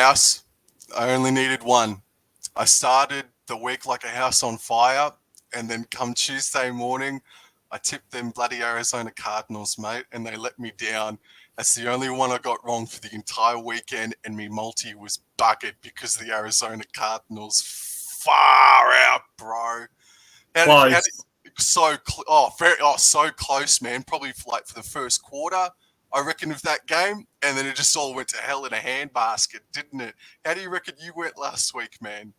House, I only needed one. I started the week like a house on fire, and then come Tuesday morning, I tipped them bloody Arizona Cardinals, mate, and they let me down. That's the only one I got wrong for the entire weekend, and me multi was buggered because the Arizona Cardinals. Far out, bro. Close. So close, man. Probably for the first quarter, I reckon, of that game, and then it just all went to hell in a handbasket, didn't it? How do you reckon you went last week, man?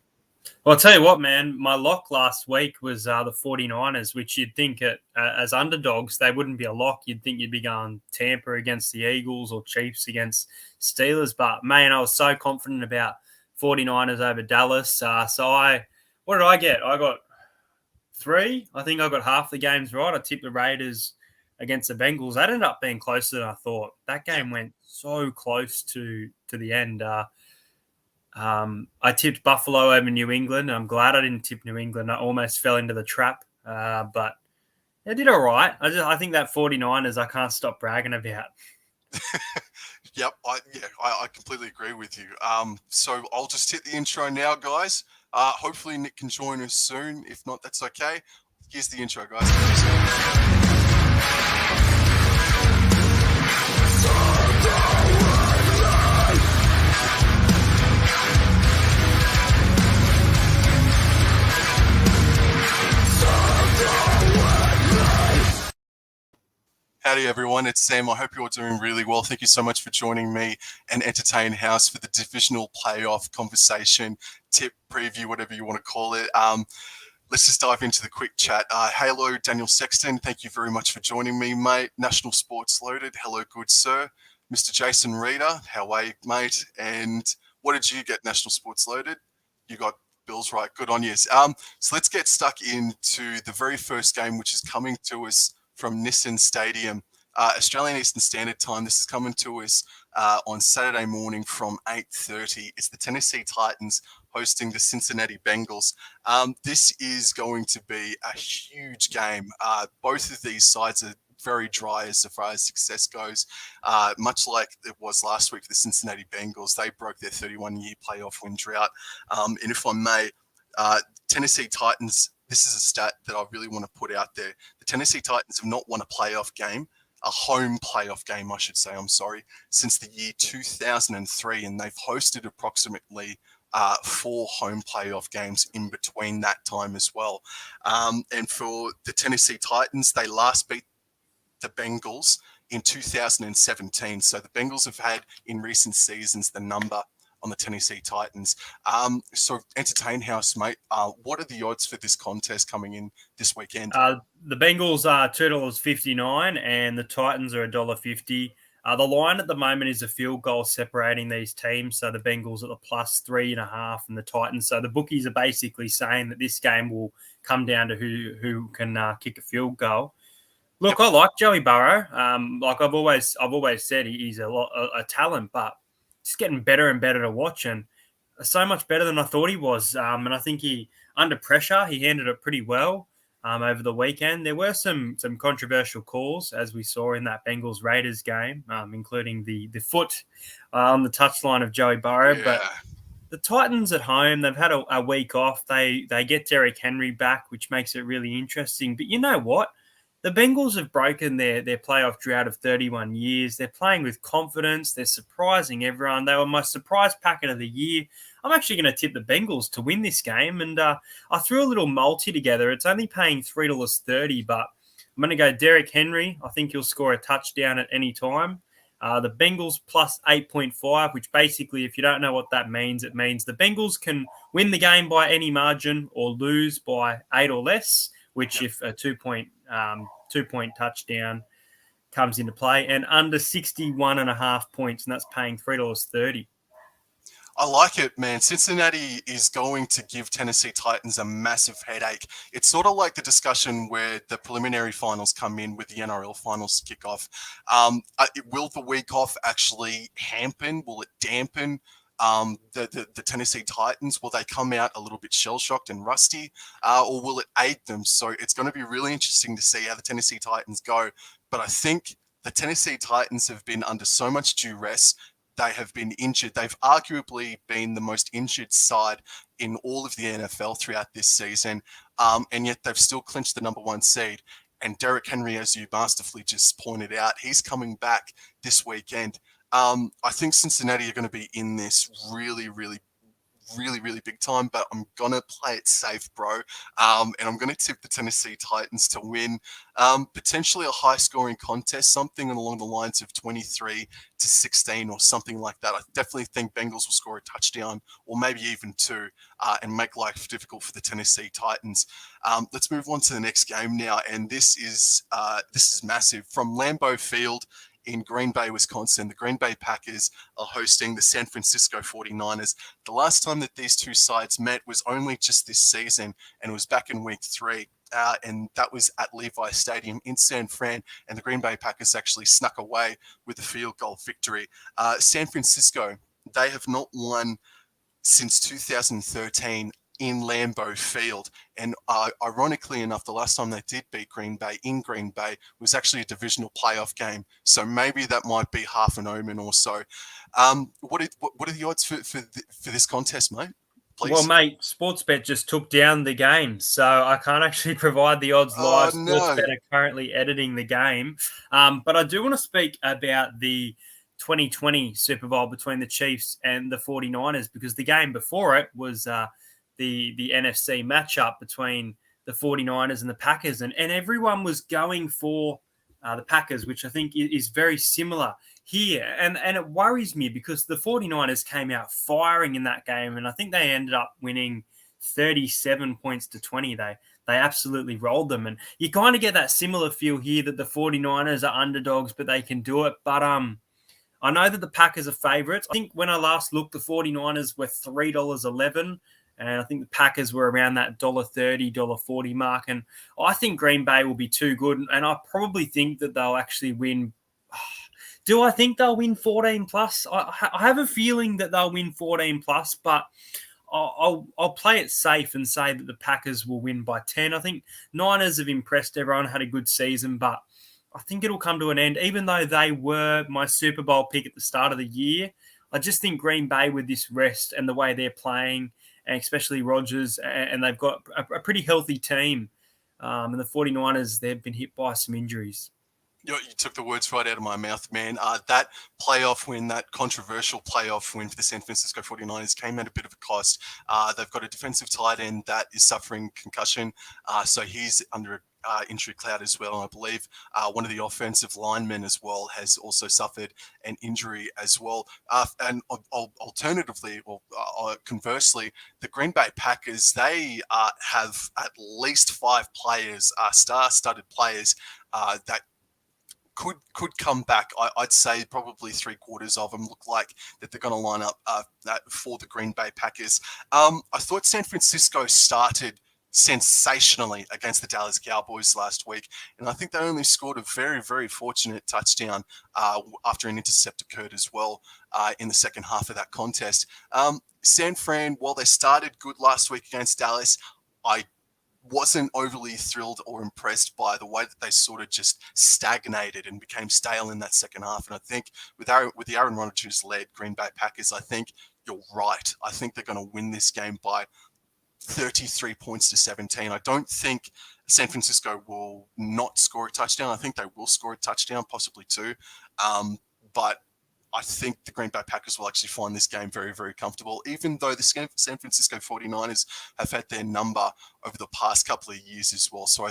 Well, I'll tell you what, man, my lock last week was the 49ers, which you'd think as underdogs, they wouldn't be a lock. You'd think you'd be going Tampa against the Eagles or Chiefs against Steelers. But, man, I was so confident about 49ers over Dallas. What did I get? I got 3. I think I got half the games right. I tipped the Raiders against the Bengals. That ended up being closer than I thought. That game went so close to the end. I tipped Buffalo over New England. I'm glad I didn't tip New England. I almost fell into the trap, but they did all right. I think that 49ers I can't stop bragging about. Yep, I completely agree with you. So I'll just hit the intro now, guys. Hopefully Nick can join us soon. If not, that's okay. Here's the intro, guys. Howdy everyone, it's Sam. I hope you're doing really well. Thank you so much for joining me and Entertain House for the divisional playoff conversation, tip, preview, whatever you want to call it. Let's just dive into the quick chat. Hello, Daniel Sexton. Thank you very much for joining me, mate. National Sports Loaded. Hello, good sir. Mr. Jason Reeder. How are you, mate? And what did you get, National Sports Loaded? You got Bills right. Good on you. So let's get stuck into the very first game, which is coming to us from Nissan Stadium, Australian Eastern Standard Time. This is coming to us on Saturday morning from 8:30. It's the Tennessee Titans hosting the Cincinnati Bengals. This is going to be a huge game. Both of these sides are very dry as far as success goes, much like it was last week for the Cincinnati Bengals. They broke their 31-year playoff win drought. And if I may, Tennessee Titans, this is a stat that I really want to put out there. The Tennessee Titans have not won a playoff game, a home playoff game, I should say, since the year 2003, and they've hosted approximately 4 home playoff games in between that time as well. And for the Tennessee Titans, they last beat the Bengals in 2017. So the Bengals have had in recent seasons the number on the Tennessee Titans. So Entertain House, mate, what are the odds for this contest coming in this weekend? The Bengals are $2.59 and the Titans are $1.50. The line at the moment is a field goal separating these teams. So the Bengals are the +3.5 and the Titans. So the bookies are basically saying that this game will come down to who can kick a field goal. Look, I like Joey Burrow. Like I've always said, he's a talent, but just getting better and better to watch, and so much better than I thought he was. And I think under pressure, he handled it pretty well over the weekend. There were some controversial calls, as we saw in that Bengals-Raiders game, including the foot on the touchline of Joey Burrow. Yeah. But the Titans at home, they've had a week off. They get Derrick Henry back, which makes it really interesting. But you know what? The Bengals have broken their playoff drought of 31 years. They're playing with confidence. They're surprising everyone. They were my surprise packet of the year. I'm actually going to tip the Bengals to win this game. And I threw a little multi together. It's only paying $3.30, but I'm going to go Derrick Henry. I think he'll score a touchdown at any time. The Bengals +8.5, which basically, if you don't know what that means, it means the Bengals can win the game by any margin or lose by 8 or less, which if a two-point touchdown comes into play, and under 61.5 points, and that's paying $3.30. I like it, man. Cincinnati is going to give Tennessee Titans a massive headache. It's sort of like the discussion where the preliminary finals come in with the NRL finals kick off. Will the week off actually will it dampen the Tennessee Titans? Will they come out a little bit shell-shocked and rusty, or will it aid them? So it's going to be really interesting to see how the Tennessee Titans go. But I think the Tennessee Titans have been under so much duress they have been injured. They've arguably been the most injured side in all of the NFL throughout this season, and yet they've still clinched the number 1 seed. And Derrick Henry, as you masterfully just pointed out, he's coming back this weekend. I think Cincinnati are going to be in this really, really big time, but I'm going to play it safe, bro. And I'm going to tip the Tennessee Titans to win potentially a high-scoring contest, something along the lines of 23-16 or something like that. I definitely think Bengals will score a touchdown or maybe even 2 and make life difficult for the Tennessee Titans. Let's move on to the next game now, and this is massive. From Lambeau Field in Green Bay, Wisconsin, the Green Bay Packers are hosting the San Francisco 49ers. The last time that these two sides met was only just this season, and it was back in week 3. And that was at Levi Stadium in San Fran, and the Green Bay Packers actually snuck away with a field goal victory. San Francisco, they have not won since 2013 in Lambeau Field. And ironically enough, the last time they did beat Green Bay in Green Bay was actually a divisional playoff game. So maybe that might be half an omen or so. What are the odds for this contest, mate? Please. Well, mate, Sportsbet just took down the game, so I can't actually provide the odds live. Sportsbet are currently editing the game. But I do want to speak about the 2020 Super Bowl between the Chiefs and the 49ers, because the game before it was the NFC matchup between the 49ers and the Packers, and everyone was going for the Packers, which I think is very similar here. And it worries me because the 49ers came out firing in that game, and I think they ended up winning 37 points to 20. They absolutely rolled them, and you kind of get that similar feel here that the 49ers are underdogs, but they can do it. But I know that the Packers are favourites. I think when I last looked, the 49ers were $3.11. And I think the Packers were around that $1.30, $1.40 mark. And I think Green Bay will be too good. And I probably think that they'll actually win. Do I think they'll win 14 plus? I have a feeling that they'll win 14 plus, but I'll play it safe and say that the Packers will win by 10. I think Niners have impressed everyone, had a good season, but I think it'll come to an end. Even though they were my Super Bowl pick at the start of the year, I just think Green Bay, with this rest and the way they're playing, and especially Rodgers, and they've got a pretty healthy team. And the 49ers, they've been hit by some injuries. You took the words right out of my mouth, man. That playoff win, that controversial playoff win for the San Francisco 49ers came at a bit of a cost. They've got a defensive tight end that is suffering concussion, so he's under injury cloud as well. And I believe one of the offensive linemen as well has also suffered an injury as well. And alternatively, or conversely, the Green Bay Packers, they have at least 5 players, star-studded players that could come back. I'd say probably 3/4 of them look like that they're going to line up for the Green Bay Packers. I thought San Francisco started sensationally against the Dallas Cowboys last week, and I think they only scored a very, very fortunate touchdown after an intercept occurred as well in the second half of that contest. San Fran, while they started good last week against Dallas, I wasn't overly thrilled or impressed by the way that they sort of just stagnated and became stale in that second half. And I think with the Aaron Rodgers-led Green Bay Packers, I think you're right. I think they're going to win this game by 33 points to 17. I don't think San Francisco will not score a touchdown. I think they will score a touchdown, possibly 2. But I think the Green Bay Packers will actually find this game very, very comfortable, even though the San Francisco 49ers have had their number over the past couple of years as well. So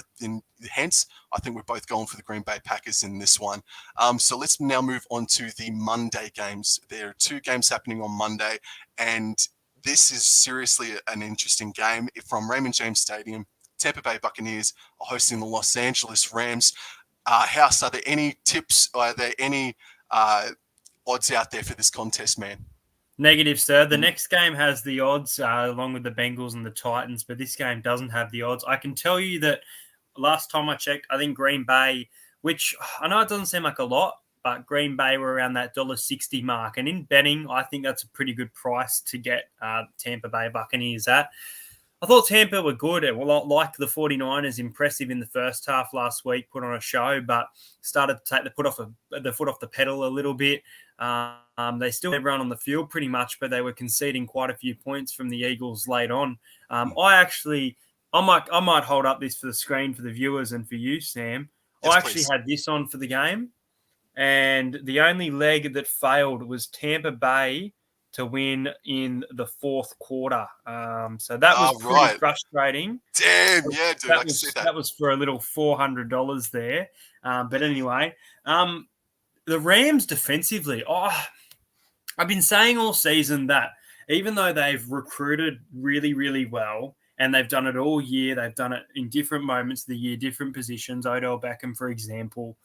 hence, I think we're both going for the Green Bay Packers in this one. So let's now move on to the Monday games. There are 2 games happening on Monday, and this is seriously an interesting game. From Raymond James Stadium, Tampa Bay Buccaneers are hosting the Los Angeles Rams. House, are there any tips? Are there any odds out there for this contest, man? Negative, sir. The next game has the odds along with the Bengals and the Titans, but this game doesn't have the odds. I can tell you that last time I checked, I think Green Bay, which I know it doesn't seem like a lot, but Green Bay were around that $1.60 mark. And in betting, I think that's a pretty good price to get Tampa Bay Buccaneers at. I thought Tampa were good. Well, like the 49ers, impressive in the first half last week, put on a show, but started to take the foot off the pedal a little bit. They still had everyone on the field pretty much, but they were conceding quite a few points from the Eagles late on. I might hold up this for the screen for the viewers and for you, Sam. Yes, I actually please. had this on for the game, and the only leg that failed was Tampa Bay to win in the fourth quarter. So that was pretty Right. frustrating. Damn, yeah, dude, I That can see was that. that was for a little $400 there. But anyway, the Rams defensively. I've been saying all season that even though they've recruited really, really well and they've done it all year, they've done it in different moments of the year, different positions. Odell Beckham, for example,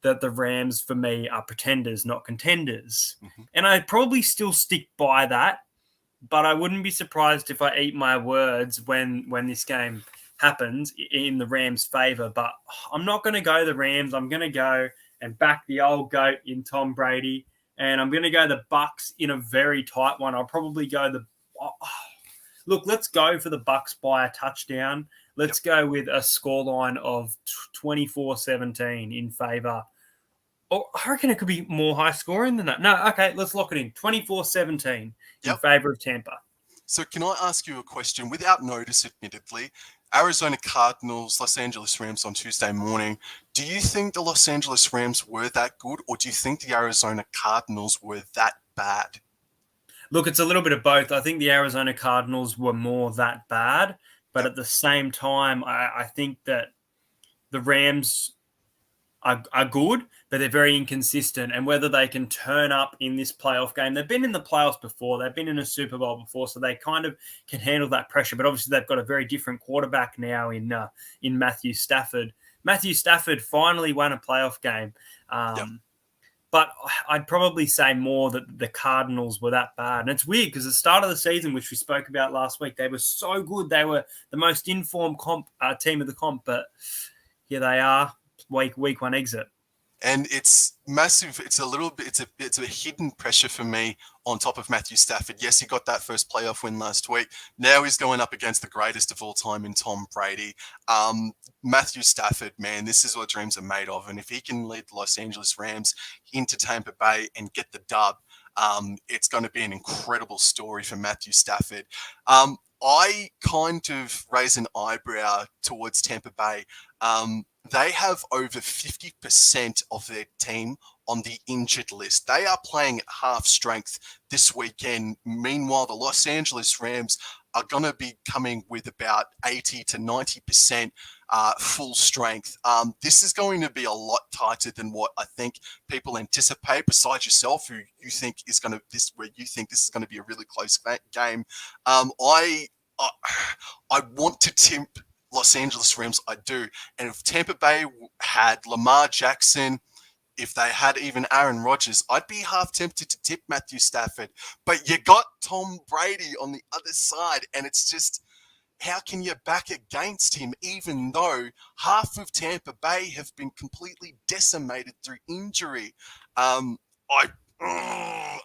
that the Rams for me are pretenders, not contenders. Mm-hmm. And I probably still stick by that, but I wouldn't be surprised if I eat my words when this game happens in the Rams' favor. But I'm not going to go the Rams. I'm going to go and back the old goat in Tom Brady, and I'm going to go the Bucks in a very tight one. I'll probably go look. Let's go for the Bucks by a touchdown. Let's go with a scoreline of 24-17 in favor. Oh, I reckon it could be more high scoring than that. No, okay, let's lock it in. 24-17 in favor of Tampa. So can I ask you a question without notice, admittedly? Arizona Cardinals, Los Angeles Rams on Tuesday morning. Do you think the Los Angeles Rams were that good, or do you think the Arizona Cardinals were that bad? Look, it's a little bit of both. I think the Arizona Cardinals were more that bad, but at the same time, I think that the Rams are good, but they're very inconsistent. And whether they can turn up in this playoff game, they've been in the playoffs before, they've been in a Super Bowl before, so they kind of can handle that pressure. But obviously, they've got a very different quarterback now in Matthew Stafford. Matthew Stafford finally won a playoff game. But I'd probably say more that the Cardinals were that bad. And it's weird because the start of the season, which we spoke about last week, they were so good. They were the most informed team of the comp. But here they are, week one exit. And it's massive. It's a little bit. It's a hidden pressure for me on top of Matthew Stafford. Yes, he got that first playoff win last week. Now he's going up against the greatest of all time in Tom Brady. Matthew Stafford, man, this is what dreams are made of. And if he can lead the Los Angeles Rams into Tampa Bay and get the dub, it's going to be an incredible story for Matthew Stafford. I kind of raise an eyebrow towards Tampa Bay. They have over 50% of their team on the injured list. They are playing at half strength this weekend. Meanwhile, the Los Angeles Rams are going to be coming with about 80 to 90% full strength. This is going to be a lot tighter than what I think people anticipate, besides yourself, who you think is going to this is going to be a really close game. I want to tip Los Angeles Rams, I do. And if Tampa Bay had Lamar Jackson, if they had even Aaron Rodgers, I'd be half tempted to tip Matthew Stafford. But you got Tom Brady on the other side, and it's just, how can you back against him, even though half of Tampa Bay have been completely decimated through injury?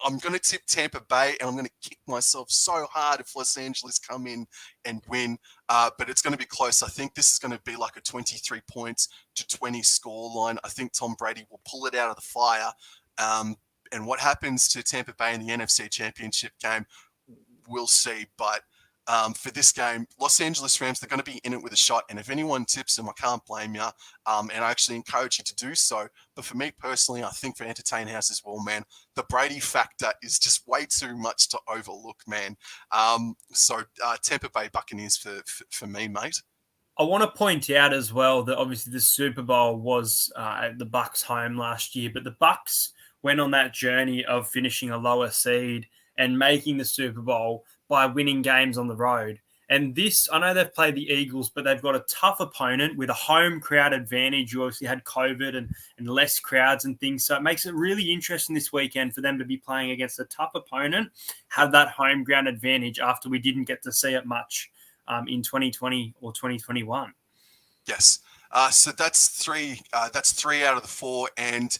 I'm going to tip Tampa Bay, and I'm going to kick myself so hard if Los Angeles come in and win. But it's going to be close. I think this is going to be like a 23 points to 20 score line. I think Tom Brady will pull it out of the fire. And what happens to Tampa Bay in the NFC Championship game, we'll see. But for this game, Los Angeles Rams, they're going to be in it with a shot. And if anyone tips them, I can't blame you. And I actually encourage you to do so. But for me personally, I think for Entertain House as well, man, the Brady factor is just way too much to overlook, man. So Tampa Bay Buccaneers for me, mate. I want to point out as well that obviously the Super Bowl was at the Bucks' home last year, but the Bucks went on that journey of finishing a lower seed and making the Super Bowl by winning games on the road. And this, I know they've played the Eagles, but they've got a tough opponent with a home crowd advantage. You obviously had COVID and less crowds and things. So it makes it really interesting this weekend for them to be playing against a tough opponent, have that home ground advantage after we didn't get to see it much in 2020 or 2021. Yes. So that's three out of the four. And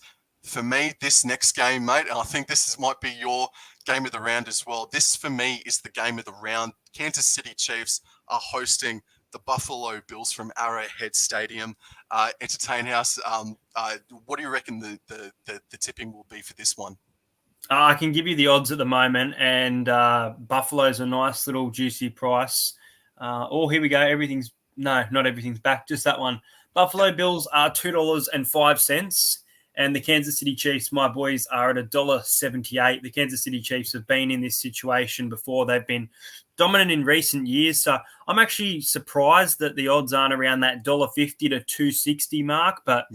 For me, this next game, mate, and I think might be your game of the round as well. This, for me, is the game of the round. Kansas City Chiefs are hosting the Buffalo Bills from Arrowhead Stadium. Entertain House, what do you reckon the tipping will be for this one? I can give you the odds at the moment, and Buffalo's a nice little juicy price. Here we go. Not everything's back, just that one. Buffalo Bills are $2.05, and the Kansas City Chiefs, my boys, are at $1.78. The Kansas City Chiefs have been in this situation before. They've been dominant in recent years, so I'm actually surprised that the odds aren't around that $1.50 to $2.60 mark, but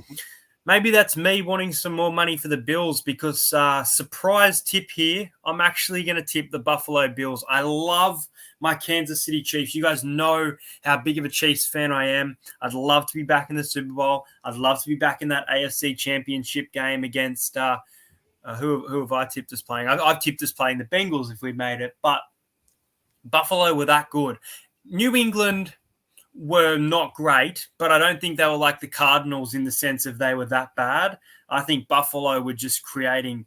maybe that's me wanting some more money for the Bills because surprise tip here, I'm actually going to tip the Buffalo Bills. I love my Kansas City Chiefs. You guys know how big of a Chiefs fan I am. I'd love to be back in the Super Bowl. I'd love to be back in that AFC Championship game against who have I tipped us playing? I've tipped us playing the Bengals if we made it, but Buffalo were that good. New England were not great, but I don't think they were like the Cardinals in the sense of they were that bad. I think Buffalo were just creating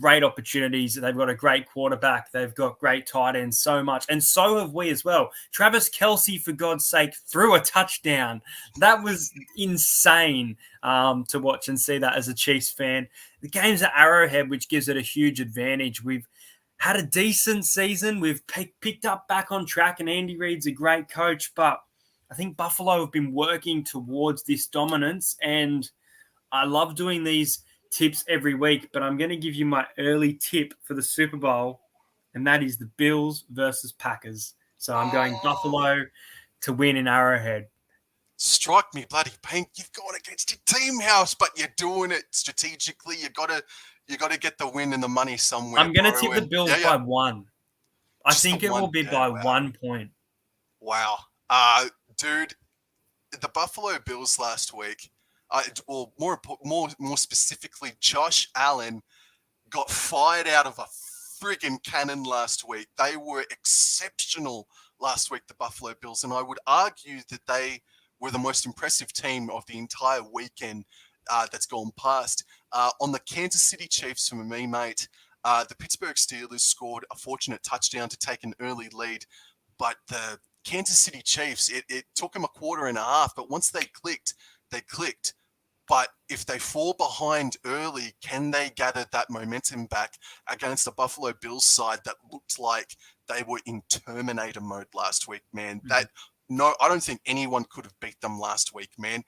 great opportunities. They've got a great quarterback. They've got great tight ends, so much. And so have we as well. Travis Kelce, for God's sake, threw a touchdown. That was insane to watch and see that as a Chiefs fan. The game's at Arrowhead, which gives it a huge advantage. We've had a decent season. We've picked up back on track, and Andy Reid's a great coach, but I think Buffalo have been working towards this dominance, and I love doing these tips every week, but I'm going to give you my early tip for the Super Bowl, and that is the Bills versus Packers. So I'm going Buffalo to win in Arrowhead. Strike me bloody pink. You've gone against your team, House, but you're doing it strategically. You got to get the win and the money somewhere. I'm going to tip the Bills by one. I think it will be by 1 point. Wow. Dude, the Buffalo Bills last week, more specifically, Josh Allen got fired out of a friggin' cannon last week. They were exceptional last week, the Buffalo Bills, and I would argue that they were the most impressive team of the entire weekend that's gone past. On the Kansas City Chiefs, for me, mate, the Pittsburgh Steelers scored a fortunate touchdown to take an early lead, but the Kansas City Chiefs, it took them a quarter and a half, but once they clicked. But if they fall behind early, can they gather that momentum back against a Buffalo Bills side that looked like they were in Terminator mode last week, man? Mm-hmm. I don't think anyone could have beat them last week, man.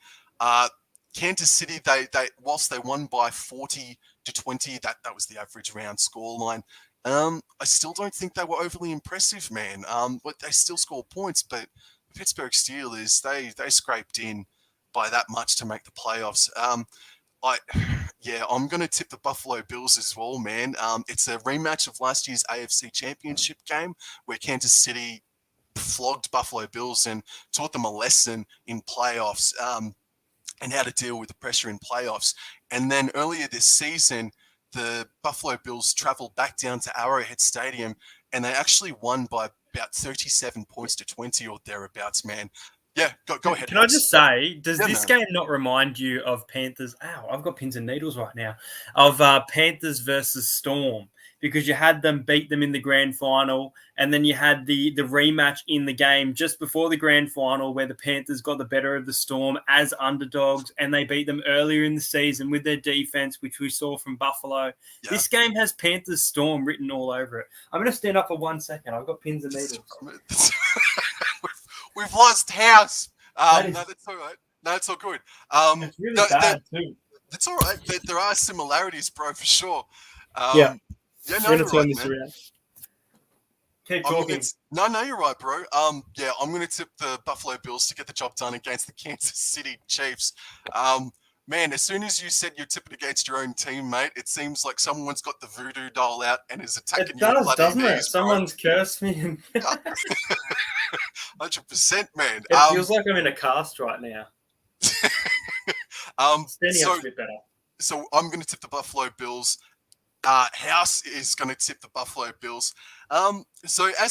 Kansas City, they whilst they won by 40-20, that was the average round scoreline. I still don't think they were overly impressive, man. But they still score points. But the Pittsburgh Steelers, they scraped in by that much to make the playoffs. I'm going to tip the Buffalo Bills as well, man. It's a rematch of last year's AFC Championship game where Kansas City flogged Buffalo Bills and taught them a lesson in playoffs and how to deal with the pressure in playoffs. And then earlier this season, the Buffalo Bills traveled back down to Arrowhead Stadium, and they actually won by about 37 points to 20 or thereabouts, man. Yeah, go ahead. Can I just say, does this game not remind you of Panthers? Ow, I've got pins and needles right now. Of Panthers versus Storm, because you had them beat them in the grand final, and then you had the rematch in the game just before the grand final where the Panthers got the better of the Storm as underdogs, and they beat them earlier in the season with their defense, which we saw from Buffalo. Yeah. This game has Panthers Storm written all over it. I'm going to stand up for 1 second. I've got pins and needles. We've lost House. No, that's all right. No, it's all good. It's really bad too. That's all right. There are similarities, bro, for sure. Yeah, no, you're right, man. Keep talking. No, you're right, bro. I'm going to tip the Buffalo Bills to get the job done against the Kansas City Chiefs. Man, as soon as you said you're tipping against your own team, mate, it seems like someone's got the voodoo doll out and is attacking you. It does, doesn't it? Someone's cursed me. 100%, man. It feels like I'm in a cast right now. Standing up's a bit better. So I'm going to tip the Buffalo Bills. House is going to tip the Buffalo Bills. So I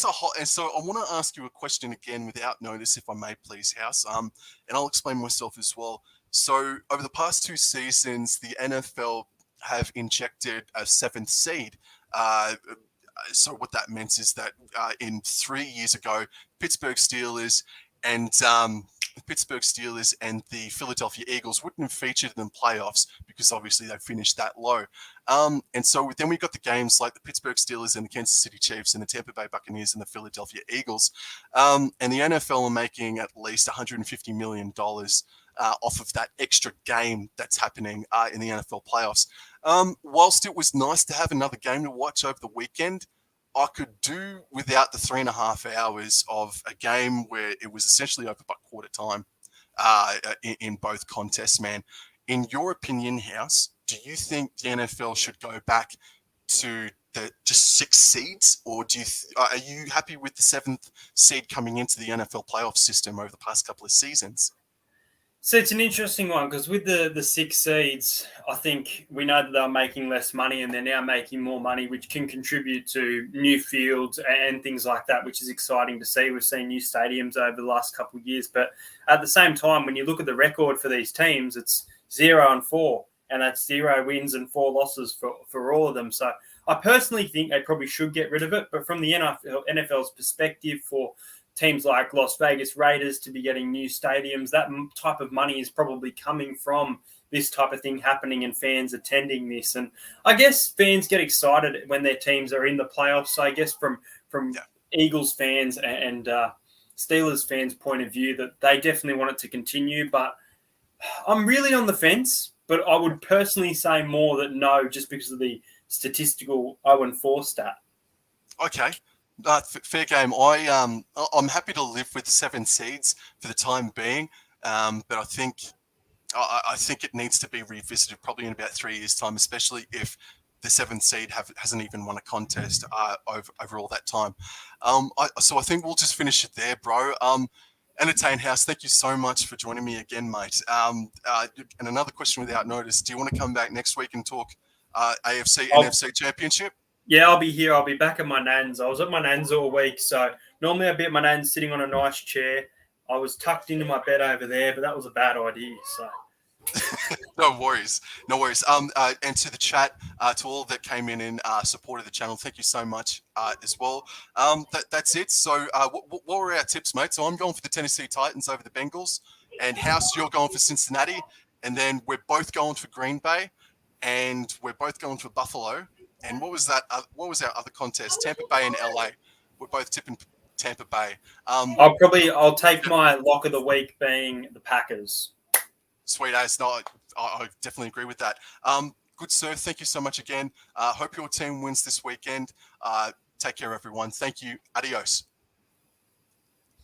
want to ask you a question again without notice, if I may, please, House. And I'll explain myself as well. So over the past 2 seasons, the NFL have injected a seventh seed. So what that meant is that in 3 years ago, Pittsburgh Steelers and the Philadelphia Eagles wouldn't have featured in the playoffs because obviously they finished that low. And so then we got the games like the Pittsburgh Steelers and the Kansas City Chiefs and the Tampa Bay Buccaneers and the Philadelphia Eagles. And the NFL are making at least $150 million off of that extra game that's happening in the NFL playoffs. Whilst it was nice to have another game to watch over the weekend, I could do without the 3.5 hours of a game where it was essentially over by quarter time in both contests, man. In your opinion, House, do you think the NFL should go back to the just 6 seeds, or are you happy with the 7th seed coming into the NFL playoff system over the past couple of seasons? So it's an interesting one because with the 6 seeds, I think we know that they're making less money and they're now making more money, which can contribute to new fields and things like that, which is exciting to see. We've seen new stadiums over the last couple of years. But at the same time, when you look at the record for these teams, it's 0-4, and that's 0 wins and 4 losses for all of them. So I personally think they probably should get rid of it. But from the NFL's perspective, for teams like Las Vegas Raiders to be getting new stadiums, that type of money is probably coming from this type of thing happening and fans attending this. And I guess fans get excited when their teams are in the playoffs. So I guess from Eagles fans and Steelers fans' point of view, that they definitely want it to continue. But I'm really on the fence, but I would personally say more that no, just because of the statistical 0-4 stat. Okay. Fair game. I'm happy to live with 7 seeds for the time being, but I think it needs to be revisited probably in about 3 years' time, especially if the 7th seed hasn't even won a contest over all that time. So I think we'll just finish it there, bro. Entertain House, thank you so much for joining me again, mate. And another question without notice: do you want to come back next week and talk AFC NFC Championship? Yeah, I'll be here. I'll be back at my nan's. I was at my nan's all week. So normally I'd be at my nan's sitting on a nice chair. I was tucked into my bed over there, but that was a bad idea. So No worries. And to the chat, to all that came in support of the channel, thank you so much as well. That's it. So what were our tips, mate? So I'm going for the Tennessee Titans over the Bengals, and House, you're going for Cincinnati, and then we're both going for Green Bay, and we're both going for Buffalo. And what was that? What was our other contest? Tampa Bay and LA. We're both tipping Tampa Bay. I'll take my lock of the week being the Packers. Sweet as. No, I definitely agree with that. Good sir, thank you so much again. Hope your team wins this weekend. Take care, everyone. Thank you. Adios.